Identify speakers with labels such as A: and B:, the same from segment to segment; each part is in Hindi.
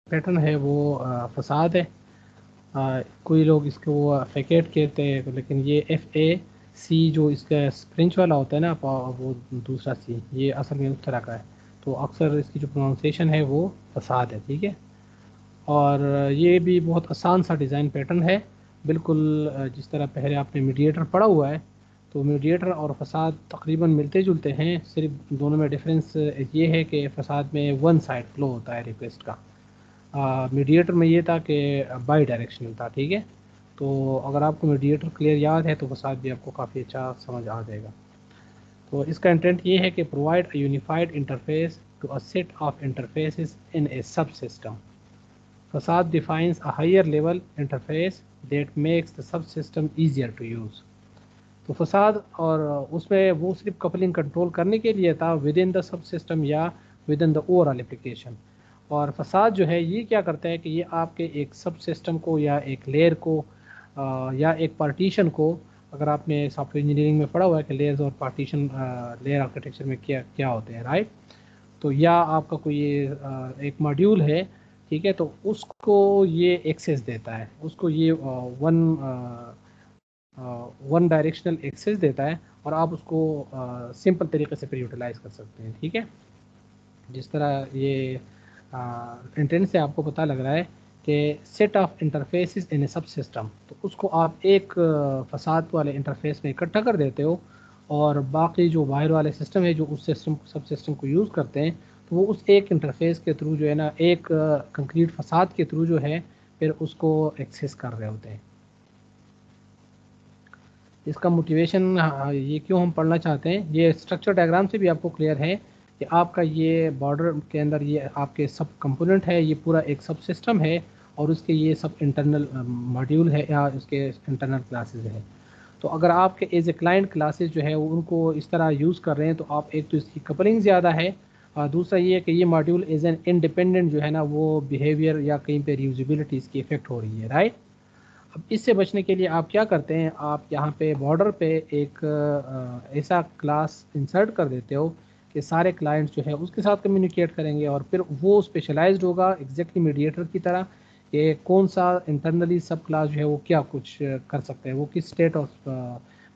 A: पैटर्न है वो फसाद है। कोई लोग इसको फैकेट कहते हैं, लेकिन ये FAC जो इसका फ्रेंच वाला होता है ना, वो दूसरा सी, ये असल में उस तरह का है। तो अक्सर इसकी जो प्रोनाउंसिएशन है वो फसाद है, ठीक है। और ये भी बहुत आसान सा डिज़ाइन पैटर्न है, बिल्कुल जिस तरह पहले आपने मीडिएटर पढ़ा हुआ है। तो मीडिएटर और फसाद तकरीबन मिलते जुलते हैं, सिर्फ दोनों में डिफरेंस ये है कि फसाद में वन साइड फ्लो होता है रिक्वेस्ट का। मीडिएटर में ये था कि बाई डायरेक्शनल था, ठीक है। तो अगर आपको मीडिएटर क्लियर याद है तो फसाद भी आपको काफ़ी अच्छा समझ आ जाएगा। तो इसका इंटेंट ये है कि provide a unified interface to a set of interfaces in a sub system. फसाद defines a higher level interface that makes the subsystem easier to use। तो फसाद और उसमें वो सिर्फ कपलिंग कंट्रोल करने के लिए था विद इन द सब सिस्टम या within the overall application. और फसाद जो है ये क्या करता है कि ये आपके एक सब सिस्टम को या एक लेयर को या एक पार्टीशन को, अगर आपने सॉफ्टवेयर इंजीनियरिंग में पढ़ा हुआ है कि लेयर्स और पार्टीशन लेयर आर्किटेक्चर में क्या क्या होते हैं, राइट। तो या आपका कोई ये एक मॉड्यूल है, ठीक है, तो उसको ये एक्सेस देता है, उसको ये वन डायरेक्शनल एक्सेस देता है, और आप उसको सिंपल तरीके से फिर यूटिलाइज कर सकते हैं, ठीक है। जिस तरह ये इंटेंट से आपको पता लग रहा है कि set of interfaces in a sub system, तो उसको आप एक फसाद वाले इंटरफेस में इकट्ठा कर देते हो, और बाकी जो बाहर वाले सिस्टम है जो उस सिस्टम सब सिस्टम को यूज़ करते हैं, तो वो उस एक इंटरफेस के थ्रू जो है ना, एक कंक्रीट फसाद के थ्रू जो है फिर उसको एक्सेस कर रहे होते हैं। इसका मोटिवेशन ये क्यों हम पढ़ना चाहते हैं, ये स्ट्रक्चर डायग्राम से भी आपको क्लियर है कि आपका ये बॉर्डर के अंदर ये आपके सब कंपोनेंट है, ये पूरा एक सब सिस्टम है, और उसके ये सब इंटरनल मॉड्यूल है या उसके इंटरनल क्लासेस है। तो अगर आपके एज ए क्लाइंट क्लासेस जो है वो उनको इस तरह यूज़ कर रहे हैं, तो आप एक तो इसकी कपलिंग ज़्यादा है, और दूसरा ये है कि ये मॉड्यूल एज एन इंडिपेंडेंट जो है ना वो बिहेवियर या कहीं पे रीयूजिबिलिटी इसकी इफेक्ट हो रही है, राइट। अब इससे बचने के लिए आप क्या करते हैं, आप यहाँ पे बॉर्डर पे एक ऐसा क्लास इंसर्ट कर देते हो कि सारे क्लाइंट्स जो है उसके साथ कम्युनिकेट करेंगे, और फिर वो स्पेशलाइज्ड होगा एग्जैक्टली मीडिएटर की तरह कि कौन सा इंटरनली सब क्लास जो है वो क्या कुछ कर सकते हैं, वो किस स्टेट ऑफ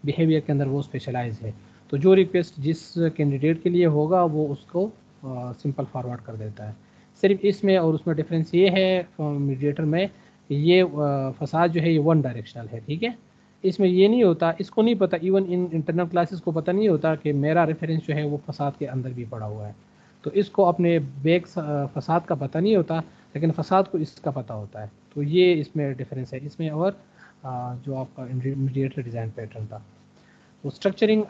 A: बिहेवियर के अंदर वो स्पेशलाइज है। तो जो रिक्वेस्ट जिस कैंडिडेट के लिए होगा वो उसको सिंपल फॉरवर्ड कर देता है। सिर्फ इसमें और उसमें डिफरेंस ये है मीडिएटर में, ये फसाद जो है ये वन डायरेक्शनल है, ठीक है। इसमें ये नहीं होता, इसको नहीं पता, इवन इन इंटरनल क्लासेस को पता नहीं होता कि मेरा रेफरेंस जो है वो फसाद के अंदर भी पड़ा हुआ है। तो इसको अपने बेक फसाद का पता नहीं होता, लेकिन फसाद को इसका पता होता है। तो ये इसमें डिफरेंस है इसमें और जो आपका मीडिएटर डिज़ाइन पैटर्न था। तो स्ट्रक्चरिंग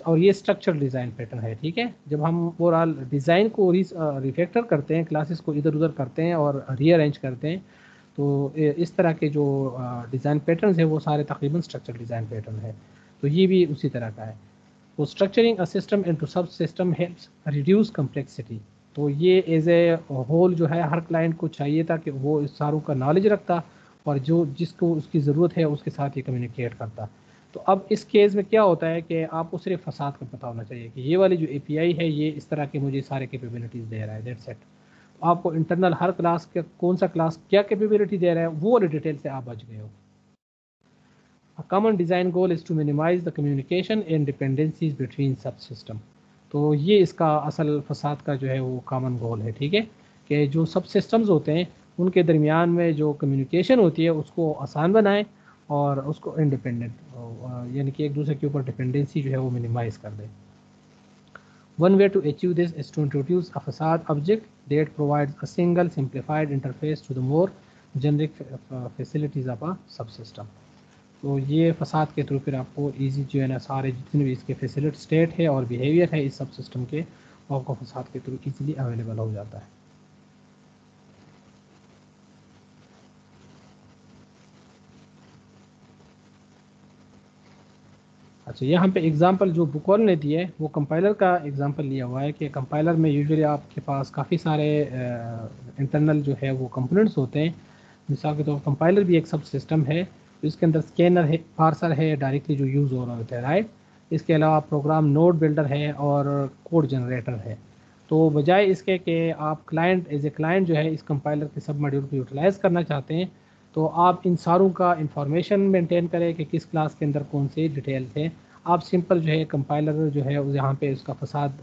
A: और ये स्ट्रक्चर डिज़ाइन पैटर्न है, ठीक है। जब हम ओवरऑल डिज़ाइन को रिफैक्टर करते हैं, क्लासेस को इधर उधर करते हैं और रीअरेंज करते हैं, तो इस तरह के जो डिज़ाइन पैटर्न्स है वो सारे तकरीबन स्ट्रक्चर डिज़ाइन पैटर्न है। तो ये भी उसी तरह का है। तो स्ट्रक्चरिंग अ सिस्टम इनटू सब सिस्टम हेल्प्स रिड्यूस कम्प्लेक्सिटी। तो ये एज ए होल जो है हर क्लाइंट को चाहिए था कि वो इस सारों का नॉलेज रखता, और जो जिसको उसकी ज़रूरत है उसके साथ ये कम्युनिकेट करता। तो अब इस केस में क्या होता है कि आपको सिर्फ फसाद का पता होना चाहिए कि ये वाली जो API है ये इस तरह के मुझे सारे कैपेबिलिटीज़ दे रहा है, दैट्स इट। आपको इंटरनल हर क्लास के कौन सा क्लास क्या कैपेबिलिटी दे रहा है वो वाली डिटेल से आप बच गए हो। A common design goal is to minimize the communication and dependencies between subsystem। तो ये इसका असल फसाद का जो है वो कॉमन गोल है, ठीक है, कि जो सब सिस्टम्स होते हैं उनके दरमियान में जो कम्युनिकेशन होती है उसको आसान बनाएं, और उसको इंडिपेंडेंट यानी कि एक दूसरे के ऊपर डिपेंडेंसी जो है वो मिनिमाइज कर दें। One way to achieve this is to introduce a facade object that provides a single simplified interface to the more generic facilities of a subsystem। तो ये फसाद के थ्रू फिर आपको इजी जो है ना सारे जितने भी इसके फैसिलिटी स्टेट है और बिहेवियर है इस सब सिस्टम के, आपको फसाद के थ्रू इजीली अवेलेबल हो जाता है। अच्छा, यहाँ पे एग्जांपल जो बुक वाले ने दिया है वो कंपाइलर का एग्जांपल लिया हुआ है कि कंपाइलर में यूजुअली आपके पास काफ़ी सारे इंटरनल जो है वो कंपोनेंट्स होते हैं। मिसाल के तौर पर कंपाइलर भी एक सब सिस्टम है, तो इसके अंदर स्कैनर है, पार्सर है डायरेक्टली जो यूज़ हो रहा होता है, राइट। इसके अलावा प्रोग्राम नोड बिल्डर है और कोड जनरेटर है। तो बजाय इसके कि आप क्लाइंट एज ए क्लाइंट जो है इस कंपाइलर के सब मॉड्यूल को यूटिलाइज़ करना चाहते हैं, तो आप इन सारों का इंफॉर्मेशन मेंटेन करें कि किस क्लास के अंदर कौन से डिटेल थे। आप सिंपल जो है कंपाइलर जो है यहाँ पे उसका फसाद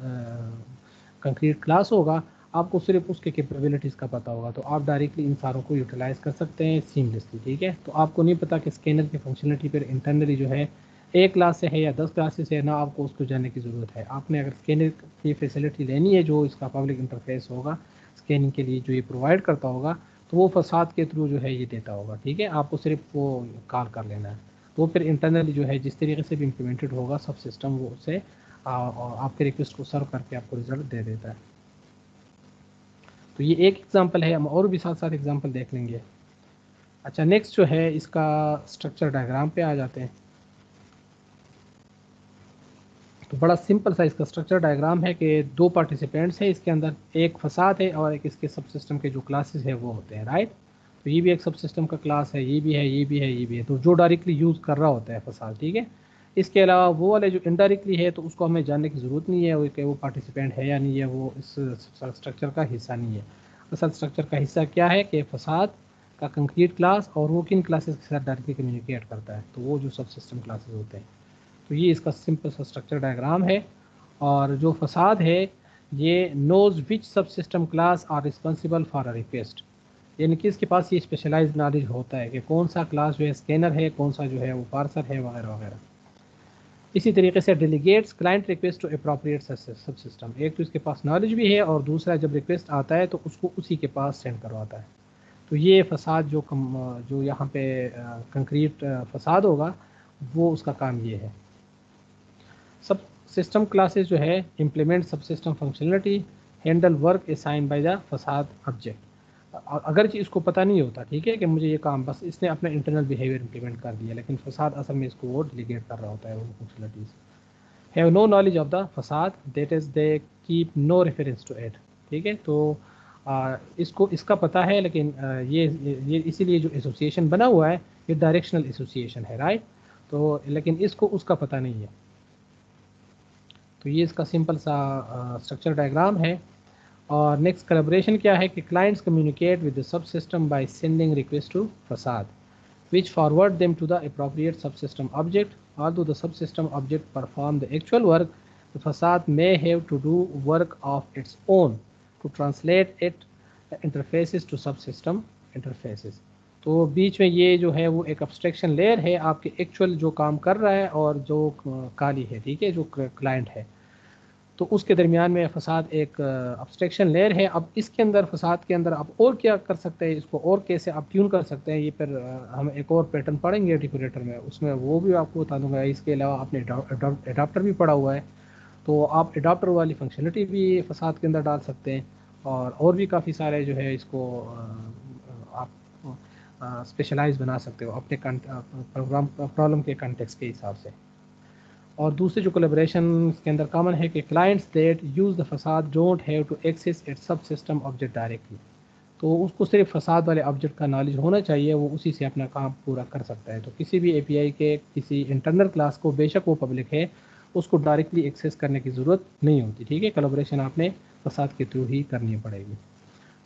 A: कंक्रीट क्लास होगा, आपको सिर्फ उसके कैपेबिलिटीज़ का पता होगा, तो आप डायरेक्टली इन सारों को यूटिलाइज़ कर सकते हैं सीमलेसली। ठीक है, तो आपको नहीं पता कि स्कैनर की फंक्शनलिटी पर इंटरनली जो है एक क्लास से है या 10 क्लासेस है ना, आपको उसको जानने की ज़रूरत है। आपने अगर स्कैनर की फैसिलिटी लेनी है जो इसका पब्लिक इंटरफेस होगा स्कैनिंग के लिए जो ये प्रोवाइड करता होगा, तो वो फसाद के थ्रू जो है ये देता होगा। ठीक है, आपको सिर्फ वो कॉल कर लेना है, तो फिर इंटरनली जो है जिस तरीके से भी इम्प्लीमेंटेड होगा सब सिस्टम वो उसे आपके रिक्वेस्ट को सर्व करके आपको रिजल्ट दे देता है। तो ये एक एग्जांपल है, हम और भी साथ साथ एग्जांपल देख लेंगे। अच्छा, नेक्स्ट जो है इसका स्ट्रक्चर डायग्राम पे आ जाते हैं। तो बड़ा सिंपल सा इसका स्ट्रक्चर डायग्राम है कि दो पार्टिसिपेंट्स हैं इसके अंदर, एक फसाद है और एक इसके सब सिस्टम के जो क्लासेस है वो होते हैं, राइट। तो ये भी एक सब सिस्टम का क्लास है, ये भी है, ये भी है, ये भी है, तो जो डायरेक्टली यूज़ कर रहा होता है फसाद। ठीक है, इसके अलावा वो वाले जो इनडायरेक्टली है तो उसको हमें जानने की ज़रूरत नहीं है कि वो पार्टिसिपेंट है या नहीं है, वो इस स्ट्रक्चर का हिस्सा नहीं है। असल स्ट्रक्चर का हिस्सा क्या है कि फसाद का कंक्रीट क्लास और वो किन क्लासेस के साथ डायरेक्टली कम्युनिकेट करता है, तो वो जो सब सिस्टम क्लासेस होते हैं। तो ये इसका सिंपल सा स्ट्रक्चर डायग्राम है। और जो फसाद है ये knows which sub system class are responsible for a request, यानी कि इसके पास ये स्पेशलाइज्ड नॉलेज होता है कि कौन सा क्लास जो है स्कैनर है, कौन सा जो है वो पार्सर है, वगैरह वगैरह। इसी तरीके से delegates client request to appropriate sub system, एक तो इसके पास नॉलेज भी है और दूसरा जब रिक्वेस्ट आता है तो उसको उसी के पास सेंड करवाता है। तो ये फसाद जो यहाँ पे कंक्रीट फसाद होगा वो उसका काम ये है। सब सिस्टम क्लासेस जो है इम्प्लीमेंट सब system functionality, handle work assign by the फसाद ऑब्जेक्ट। अगर इसको पता नहीं होता, ठीक है, कि मुझे ये काम, बस इसने अपना इंटरनल बिहेवियर इम्प्लीमेंट कर दिया, लेकिन फसाद असल में इसको वो डिलीगेट कर रहा होता है वो functionalities. Have no knowledge of the facade that is they keep no reference to it. ठीक है, तो इसको इसका पता है, लेकिन ये इसीलिए जो एसोसिएशन बना हुआ है ये डायरेक्शनल एसोसिएशन है, राइट। तो लेकिन इसको उसका पता नहीं है। तो ये इसका सिंपल सा स्ट्रक्चर डायग्राम है। और नेक्स्ट कोलैबोरेशन क्या है कि क्लाइंट्स कम्युनिकेट विद द सब system by sending request to facade which forward them to the appropriate subsystem object. Although the subsystem object perform the actual work, the facade may have to do work of its own to translate it interfaces to subsystem interfaces. तो बीच में ये जो है वो एक abstraction layer है आपके एक्चुअल जो काम कर रहा है और जो काली है, ठीक है, जो क्लाइंट है, तो उसके दरमियान में फसाद एक अब्स्ट्रैक्शन लेयर है। अब इसके अंदर फसाद के अंदर आप और क्या कर सकते हैं, इसको और कैसे आप ट्यून कर सकते हैं, ये फिर हम एक और पैटर्न पढ़ेंगे आर्टिकुलेटर में, उसमें वो भी आपको बता दूंगा। इसके अलावा आपने एडाप्टर भी पढ़ा हुआ है, तो आप एडाप्टर वाली फंक्शनलिटी भी फसाद के अंदर डाल सकते हैं। और भी काफ़ी सारे जो है इसको आप स्पेशलाइज बना सकते हो अपने प्रोग्राम प्रॉब्लम के कंटेक्स्ट के हिसाब से। और दूसरे जो कोलेब्रेशन के अंदर कॉमन है कि clients that use the facade don't have to access it sub system object directly, तो उसको सिर्फ फसाद वाले ऑब्जेक्ट का नॉलेज होना चाहिए, वो उसी से अपना काम पूरा कर सकता है। तो किसी भी एपीआई के किसी इंटरनल क्लास को, बेशक वो पब्लिक है, उसको डायरेक्टली एक्सेस करने की ज़रूरत नहीं होती। ठीक है, कोलैबोरेशन आपने फसाद के थ्रू ही करनी पड़ेगी।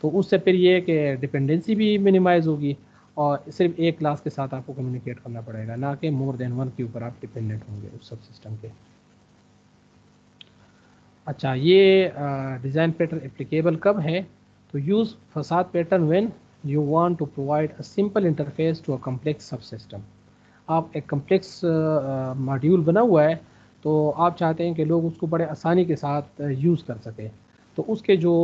A: तो उससे फिर ये कि डिपेंडेंसी भी मिनिमाइज होगी और सिर्फ एक क्लास के साथ आपको कम्युनिकेट करना पड़ेगा, ना कि मोर देन वन के ऊपर आप डिपेंडेंट होंगे उस सब सिस्टम के। अच्छा, ये डिज़ाइन पैटर्न एप्लीकेबल कब है, तो use facade pattern when you want to provide a simple interface to a complex subsystem. आप एक कम्प्लेक्स मॉड्यूल बना हुआ है, तो आप चाहते हैं कि लोग उसको बड़े आसानी के साथ यूज़ कर सकें, तो उसके जो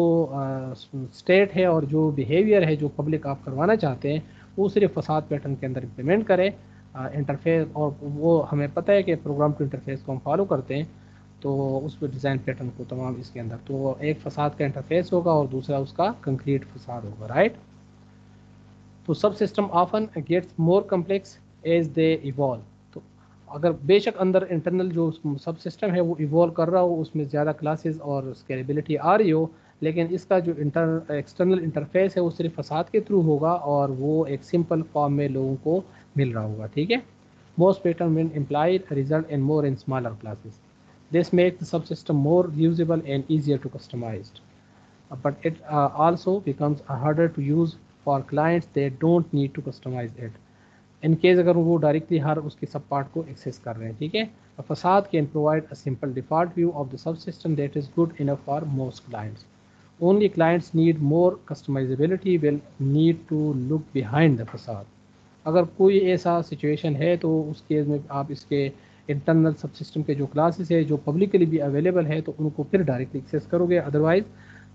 A: स्टेट है और जो बिहेवियर है जो पब्लिक आप करवाना चाहते हैं वो सिर्फ फसाद पैटर्न के अंदर इम्प्लीमेंट करें इंटरफेस। और वो हमें पता है कि प्रोग्राम टू इंटरफेस को हम फॉलो करते हैं, तो उस पर डिज़ाइन पैटर्न को तमाम इसके अंदर, तो एक फसाद का इंटरफेस होगा और दूसरा उसका कंक्रीट फसाद होगा, राइट। तो subsystem often gets more complex as they evolve. तो अगर बेशक अंदर इंटरनल जो सब सिस्टम है वो इवॉल्व कर रहा हो, उसमें ज़्यादा क्लासेस और स्केलेबिलिटी आ रही हो, लेकिन इसका जो एक्सटर्नल इंटरफेस है वो सिर्फ फसाद के थ्रू होगा और वो एक सिंपल फॉर्म में लोगों को मिल रहा होगा। ठीक है, most pattern will implied result in more and smaller classes, this makes the सब system more usable and easier to customized. but it also becomes harder to use for clients that don't need to customize it. In case अगर वो डायरेक्टली हर उसके सब पार्ट को एक्सेस कर रहे हैं, ठीक है। Facade can provide a simple default view of the सब system that is good enough for most clients. Only clients need more customisability will need to look behind the facade. अगर कोई ऐसा सिचुएशन है तो उस केस में आप इसके इंटरनल सब सिस्टम के जो क्लासेस है जो पब्लिकली भी अवेलेबल है तो उनको फिर डायरेक्टली एक्सेस करोगे, अदरवाइज़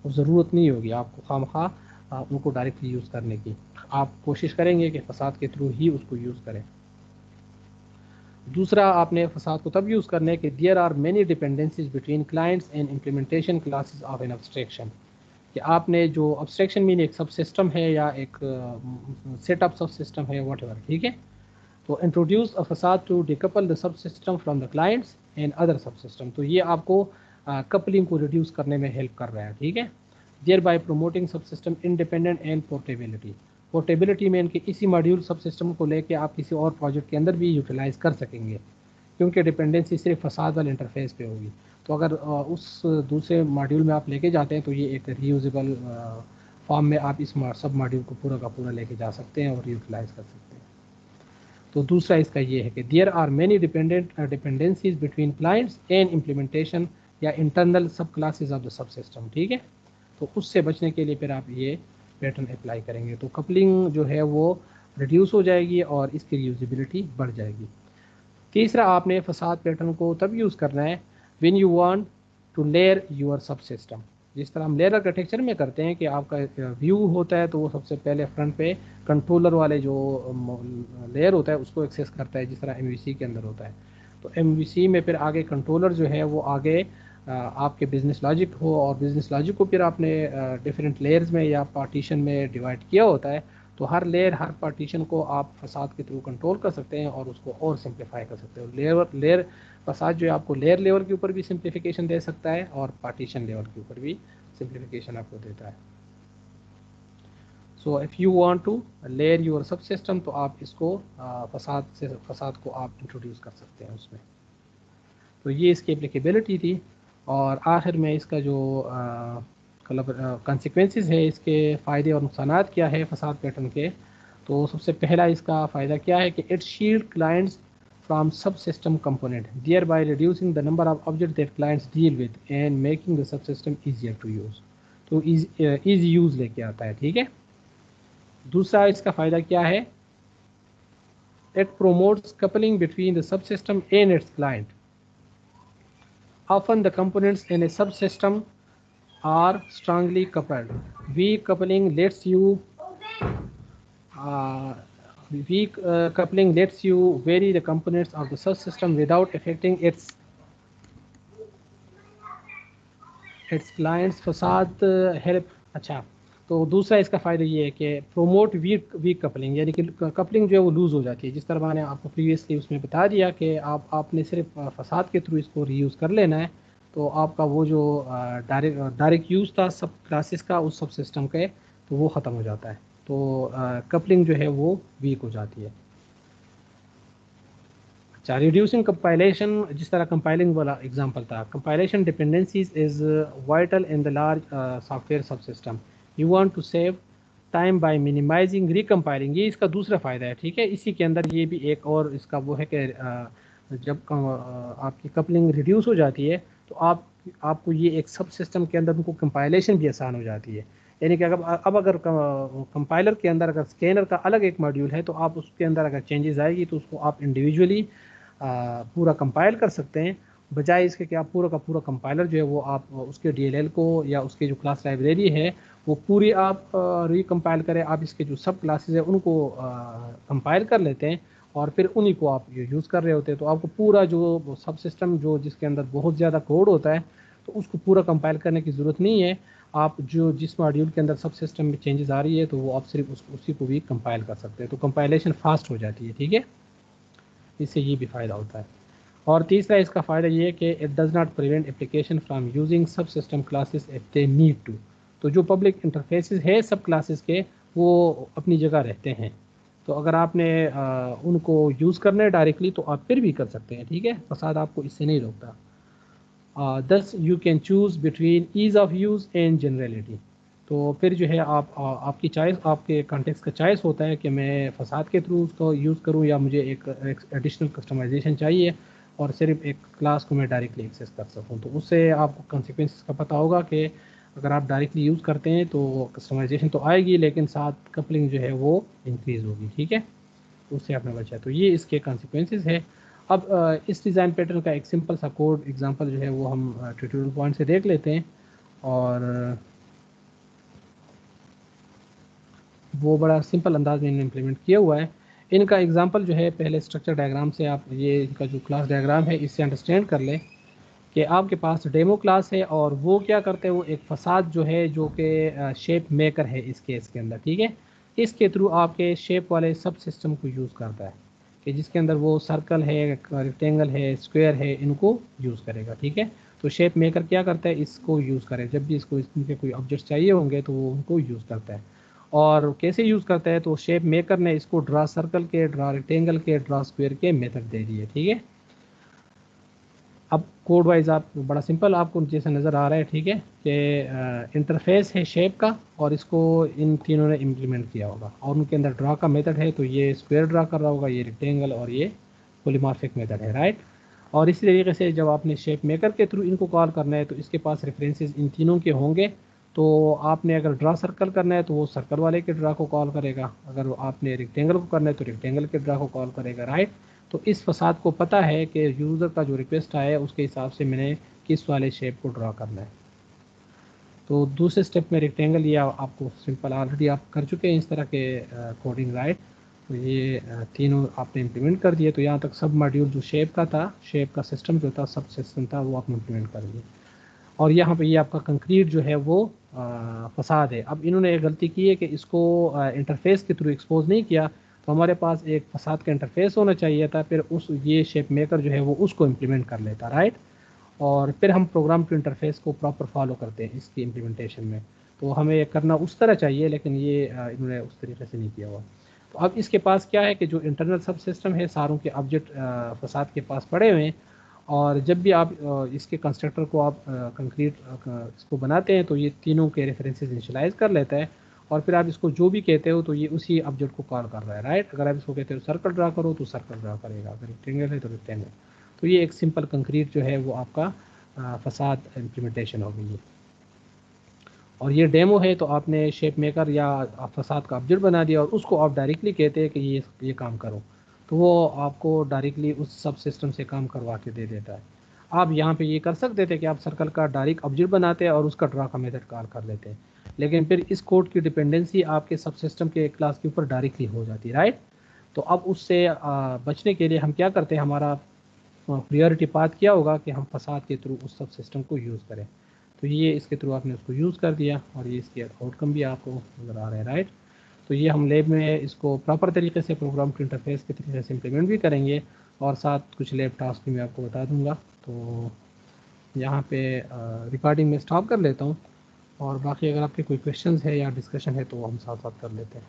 A: ज़रूरत नहीं होगी आपको खामखा उनको डायरेक्टली यूज़ करने की। आप कोशिश करेंगे कि फसाद के थ्रू ही उसको यूज़ करें। दूसरा, आपने फसाद को तब यूज़ करना है कि there are many dependencies between clients and implementation classes of an abstraction. कि आपने जो अब्स्ट्रैक्शन मीन एक सब सिस्टम है या एक सेटअप सब सिस्टम है, वट एवर, ठीक है। तो introduce a facade to decouple the सब system from the clients and other subsystem. तो ये आपको कपलिंग को रिड्यूस करने में हेल्प कर रहा है, ठीक है। देयर बाय प्रोमोटिंग सब system independent and portability. Portability में इनके इसी मॉड्यूल सब सिस्टम को लेके आप किसी और प्रोजेक्ट के अंदर भी यूटिलाइज कर सकेंगे, क्योंकि डिपेंडेंसी सिर्फ फसाद वाले इंटरफेस पे होगी। तो अगर उस दूसरे मॉड्यूल में आप लेके जाते हैं तो ये एक रीयूजेबल फॉर्म में आप इस सब मॉड्यूल को पूरा का पूरा लेके जा सकते हैं और यूटिलाइज कर सकते हैं। तो दूसरा इसका ये है कि there are many dependencies between clients and implementation या internal subclasses of the सब सिस्टम, ठीक है। तो उससे बचने के लिए फिर आप ये पैटर्न अप्लाई करेंगे तो कपलिंग जो है वो रिड्यूस हो जाएगी और इसकी यूजिबिलिटी बढ़ जाएगी। तीसरा, आपने फसाद पैटर्न को तब यूज़ करना है when you want to layer your subsystem. जिस तरह हम लेयर आर्किटेक्चर में करते हैं कि आपका व्यू होता है तो वो सबसे पहले फ्रंट पे कंट्रोलर वाले जो लेयर होता है उसको एक्सेस करता है, जिस तरह एमवीसी के अंदर होता है। तो एमवीसी में फिर आगे कंट्रोलर जो है वो आगे आपके बिजनेस लॉजिक हो, और बिजनेस लॉजिक को फिर आपने डिफरेंट लेयर्स में या पार्टीशन में डिवाइड किया होता है। तो हर लेयर, हर पार्टीशन को आप फसाद के थ्रू कंट्रोल कर सकते हैं और उसको और सिंप्लीफाई कर सकते हो। लेयर फसाद जो है आपको लेयर लेवल के ऊपर भी सिंप्लीफिकेशन दे सकता है और पार्टीशन लेवल के ऊपर भी सिंप्लीफिकेशन आपको देता है। So if you want to layer your subsystem तो आप इसको फसाद को आप इंट्रोड्यूस कर सकते हैं उसमें। तो ये इसकी एप्लीकेबिलिटी थी। और आखिर में इसका जो कंसिक्वेंसेस है, इसके फ़ायदे और नुकसान क्या है फसाद पैटर्न के। तो सबसे पहला इसका फ़ायदा क्या है कि it shield clients from subsystem component thereby reducing the number of object that clients deal with and making the सब सिस्टम ईजियर टू यूज़। तो ईजी यूज़ लेके आता है, ठीक है। दूसरा इसका फ़ायदा क्या है, it promotes coupling between the sub system and it's client. Often the components in a subsystem are strongly coupled. Weak coupling lets you vary the components of the subsystem without affecting its clients. फसाद हेल्प। अच्छा, तो दूसरा इसका फ़ायदा ये है कि प्रोमोट वीक कपलिंग, यानी कि कपलिंग जो है वो लूज़ हो जाती है। जिस तरह मैंने आपको प्रीवियसली उसमें बता दिया कि आपने सिर्फ फसाद के थ्रू इसको रीयूज़ कर लेना है, तो आपका वो जो डायरेक्ट यूज़ था सब क्लासेस का उस सब सिस्टम के, तो वो ख़त्म हो जाता है। तो कपलिंग जो है वो वीक हो जाती है। अच्छा, रिड्यूसिंग कंपाइलेशन, जिस तरह कंपाइलिंग वाला एग्जांपल था, compilation dependencies is vital in the large software subsystem. You want to save time by minimising recompiling. ये इसका दूसरा फ़ायदा है, ठीक है। इसी के अंदर ये भी एक और इसका वो है कि जब आपकी कपलिंग रिड्यूस हो जाती है तो आपको ये एक सब सिस्टम के अंदर उनको कंपाइलेशन भी आसान हो जाती है। यानी कि अगर कंपाइलर के अंदर अगर स्कैनर का अलग एक मॉड्यूल है तो आप उसके अंदर अगर चेंजेस आएगी तो उसको आप इंडिविजुअली पूरा कंपाइल कर सकते हैं, बजाय इसके कि आप पूरा का पूरा कंपाइलर जो है वो आप उसके डीएलएल को या उसके जो क्लास लाइब्रेरी है वो पूरी आप रिकम्पाइल करें। आप इसके जो सब क्लासेस है उनको कंपाइल कर लेते हैं और फिर उन्हीं को आप यूज़ कर रहे होते हैं। तो आपको पूरा जो सब सिस्टम जो जिसके अंदर बहुत ज़्यादा कोड होता है तो उसको पूरा कंपाइल करने की ज़रूरत नहीं है। आप जो जिस मॉड्यूल के अंदर सब सिस्टम में चेंजेस आ रही है तो वो आप सिर्फ उसी को भी कंपाइल कर सकते हैं। तो कंपाइलेशन फास्ट हो जाती है, ठीक है। इससे ये भी फ़ायदा होता है। और तीसरा इसका फ़ायदा ये है कि it does not prevent application from using subsystem classes if they need to. तो जो पब्लिक इंटरफेसेस है सब क्लासेस के वो अपनी जगह रहते हैं, तो अगर आपने उनको यूज़ करना है डायरेक्टली तो आप फिर भी कर सकते हैं, ठीक है। फसाद आपको इससे नहीं रोकता। दस you can choose between ease of use and generality. तो फिर जो है आपकी चॉइस, आपके कॉन्टेक्स्ट का चॉइस होता है कि मैं फसाद के थ्रू उसको यूज़ करूँ या मुझे एक एडिशनल कस्टमाइजेशन चाहिए और सिर्फ एक क्लास को मैं डायरेक्टली एक्सेस कर सकूँ। तो उससे आपको कंसिक्वेंस का पता होगा कि अगर आप डायरेक्टली यूज़ करते हैं तो कस्टमाइजेशन तो आएगी, लेकिन साथ कपलिंग जो है वो इंक्रीज़ होगी, ठीक है, तो उससे आपने बचा। तो ये इसके कॉन्सिक्वेंसेस है। अब इस डिज़ाइन पैटर्न का एक सिंपल सा कोड एग्जांपल जो है वो हम ट्यूटोरियल पॉइंट से देख लेते हैं, और वो बड़ा सिंपल अंदाज में इन्होंने इम्प्लीमेंट किया हुआ है। इनका एग्जांपल जो है पहले स्ट्रक्चर डायग्राम से आप ये इनका जो क्लास डायग्राम है इससे अंडरस्टैंड कर लें कि आपके पास डेमो क्लास है और वो क्या करते हैं, वो एक फसाद जो है जो कि शेप मेकर है इस केस के अंदर, ठीक है, इसके थ्रू आपके शेप वाले सब सिस्टम को यूज़ करता है कि जिसके अंदर वो सर्कल है, रेक्टेंगल है, स्क्वायर है, इनको यूज़ करेगा, ठीक है। तो शेप मेकर क्या करता है, इसको यूज़ करे, जब भी इसको इनके कोई ऑब्जेक्ट चाहिए होंगे तो वो उनको यूज़ करता है। और कैसे यूज़ करता है, तो शेप मेकर ने इसको ड्रा सर्कल के, ड्रा रेक्टेंगल के, ड्रा स्क्वायर के मेथड दे दिए, ठीक है। अब कोड वाइज आप बड़ा सिंपल आपको जैसे नज़र आ रहा है, ठीक है, कि इंटरफेस है शेप का और इसको इन तीनों ने इम्प्लीमेंट किया होगा, और उनके अंदर ड्रा का मेथड है, तो ये स्क्वायर ड्रा कर रहा होगा, ये रेक्टेंगल, और ये पॉलीमॉर्फिक मेथड है, राइट। और इसी तरीके से जब आपने शेप मेकर के थ्रू इनको कॉल करना है तो इसके पास रेफरेंसेस इन तीनों के होंगे। तो आपने अगर ड्रा सर्कल करना है तो वो सर्कल वाले के ड्रा को कॉल करेगा, अगर आपने रेक्टेंगल को करना है तो रेक्टेंगल के ड्रा को कॉल करेगा, राइट। तो इस फसाद को पता है कि यूज़र का जो रिक्वेस्ट आया है उसके हिसाब से मैंने किस वाले शेप को ड्रा करना है। तो दूसरे स्टेप में रेक्टेंगल, ये आपको सिंपल ऑलरेडी आप कर चुके हैं इस तरह के कोडिंग, राइट। तो ये तीनों आपने इम्प्लीमेंट कर दिए। तो यहाँ तक सब मॉड्यूल जो शेप का था, शेप का सिस्टम जो था, सब सिस्टम था, वो आपने इम्प्लीमेंट कर दिए। और यहाँ पे ये आपका कंक्रीट जो है वो फसाद है। अब इन्होंने एक गलती की है कि इसको इंटरफेस के थ्रू एक्सपोज नहीं किया, तो हमारे पास एक फसाद का इंटरफेस होना चाहिए था, फिर उस ये शेप मेकर जो है वो उसको इम्प्लीमेंट कर लेता, राइट। और फिर हम प्रोग्राम टू इंटरफेस को प्रॉपर फॉलो करते हैं इसकी इम्प्लीमेंटेशन में। तो हमें करना उस तरह चाहिए, लेकिन ये इन्होंने उस तरीके से नहीं किया हुआ। तो अब इसके पास क्या है कि जो इंटरनल सब सिस्टम है, सारों के ऑब्जेक्ट फसाद के पास पड़े हुए हैं, और जब भी आप इसके कंस्ट्रक्टर को आप कंक्रीट इसको बनाते हैं तो ये तीनों के रेफरेंसेस इनिशियलाइज कर लेता है, और फिर आप इसको जो भी कहते हो तो ये उसी ऑब्जेक्ट को कॉल कर रहा है, राइट। अगर आप इसको कहते हो सर्कल ड्रा करो तो सर्कल ड्रा करेगा, अगर रेक्टेंगल है तो रेक्टेंगल। तो ये एक सिंपल कंक्रीट जो है वो आपका फसाद इम्प्लीमेंटेशन हो गई है। और ये डेमो है, तो आपने शेप मेकर या फसाद का ऑब्जेक्ट बना दिया और उसको आप डायरेक्टली कहते हैं कि ये काम करो, तो वो आपको डायरेक्टली उस सब सिस्टम से काम करवा के दे देता है। आप यहाँ पे ये कर सकते थे कि आप सर्कल का डायरेक्ट ऑब्जेक्ट बनाते हैं और उसका ड्रा का मेथड कॉल कर लेते हैं, लेकिन फिर इस कोड की डिपेंडेंसी आपके सब सिस्टम के क्लास के ऊपर डायरेक्टली हो जाती है, राइट। तो अब उससे बचने के लिए हम क्या करते हैं, हमारा प्रायोरिटी पाथ क्या होगा कि हम फसाद के थ्रू उस सब सिस्टम को यूज़ करें। तो ये इसके थ्रू आपने उसको यूज़ कर दिया और ये इसके आउटकम भी आपको नज़र आ रहे हैं, राइट। तो ये हम लैब में इसको प्रॉपर तरीके से प्रोग्राम टू इंटरफेस के तरीके से इम्प्लीमेंट भी करेंगे, और साथ कुछ लैब टास्क भी मैं आपको बता दूंगा। तो यहाँ पे रिकॉर्डिंग में स्टॉप कर लेता हूँ, और बाकी अगर आपके कोई क्वेश्चंस है या डिस्कशन है तो हम साथ साथ कर लेते हैं।